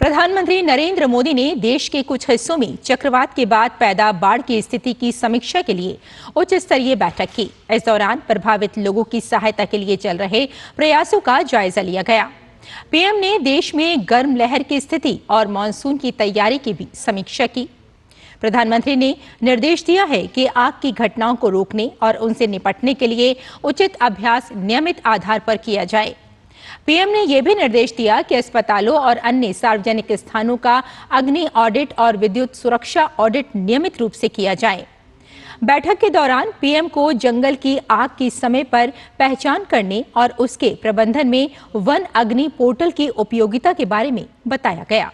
प्रधानमंत्री नरेंद्र मोदी ने देश के कुछ हिस्सों में चक्रवात के बाद पैदा बाढ़ की स्थिति की समीक्षा के लिए उच्च स्तरीय बैठक की। इस दौरान प्रभावित लोगों की सहायता के लिए चल रहे प्रयासों का जायजा लिया गया। पीएम ने देश में गर्म लहर की स्थिति और मानसून की तैयारी की भी समीक्षा की। प्रधानमंत्री ने निर्देश दिया है कि आग की घटनाओं को रोकने और उनसे निपटने के लिए उचित अभ्यास नियमित आधार पर किया जाए। पीएम ने यह भी निर्देश दिया कि अस्पतालों और अन्य सार्वजनिक स्थानों का अग्नि ऑडिट और विद्युत सुरक्षा ऑडिट नियमित रूप से किया जाए। बैठक के दौरान पीएम को जंगल की आग की समय पर पहचान करने और उसके प्रबंधन में वन अग्नि पोर्टल की उपयोगिता के बारे में बताया गया।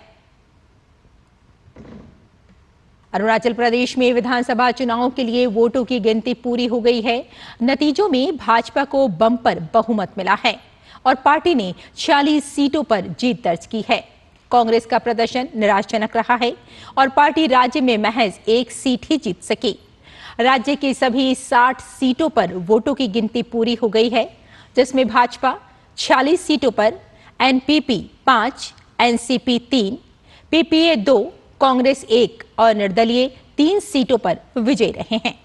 अरुणाचल प्रदेश में विधानसभा चुनाव के लिए वोटों की गिनती पूरी हो गई है। नतीजों में भाजपा को बम्पर बहुमत मिला है और पार्टी ने 46 सीटों पर जीत दर्ज की है। कांग्रेस का प्रदर्शन निराशाजनक रहा है और पार्टी राज्य में महज एक सीट ही जीत सकी। राज्य की सभी 60 सीटों पर वोटों की गिनती पूरी हो गई है, जिसमें भाजपा 46 सीटों पर, एनपीपी 5, एनसीपी 3, पीपीए 2, कांग्रेस 1 और निर्दलीय 3 सीटों पर विजयी रहे हैं।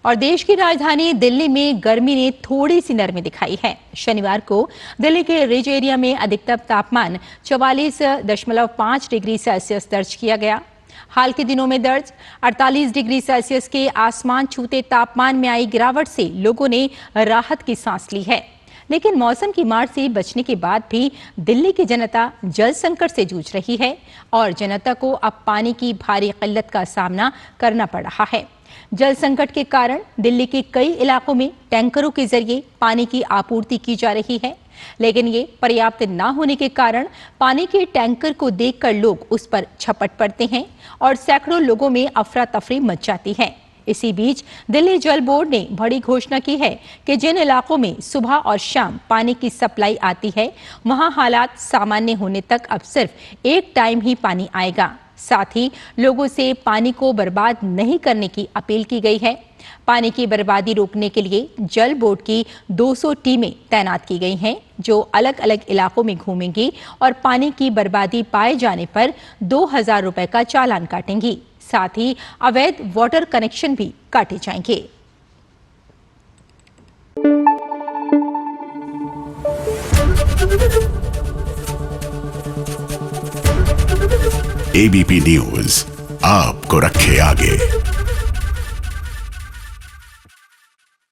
और देश की राजधानी दिल्ली में गर्मी ने थोड़ी सी नरमी दिखाई है। शनिवार को दिल्ली के रिज एरिया में अधिकतम तापमान 44.5 डिग्री सेल्सियस दर्ज किया गया। हाल के दिनों में दर्ज 48 डिग्री सेल्सियस के आसमान छूते तापमान में आई गिरावट से लोगों ने राहत की सांस ली है। लेकिन मौसम की मार से बचने के बाद भी दिल्ली की जनता जल संकट से जूझ रही है और जनता को अब पानी की भारी किल्लत का सामना करना पड़ रहा है। जल संकट के कारण दिल्ली के कई इलाकों में टैंकरों के जरिए पानी की आपूर्ति की जा रही है, लेकिन ये पर्याप्त न होने के कारण पानी के टैंकर को देखकर लोग उस पर झपट पड़ते हैं और सैकड़ों लोगों में अफरा तफरी मच जाती है। इसी बीच दिल्ली जल बोर्ड ने बड़ी घोषणा की है कि जिन इलाकों में सुबह और शाम पानी की सप्लाई आती है, वहां हालात सामान्य होने तक अब सिर्फ एक टाइम ही पानी आएगा। साथ ही लोगों से पानी को बर्बाद नहीं करने की अपील की गई है। पानी की बर्बादी रोकने के लिए जल बोर्ड की 200 टीमें तैनात की गई हैं, जो अलग अलग इलाकों में घूमेंगी और पानी की बर्बादी पाए जाने पर 2000 रुपए का चालान काटेंगी। साथ ही अवैध वाटर कनेक्शन भी काटे जाएंगे। एबीपी न्यूज आपको रखे आगे।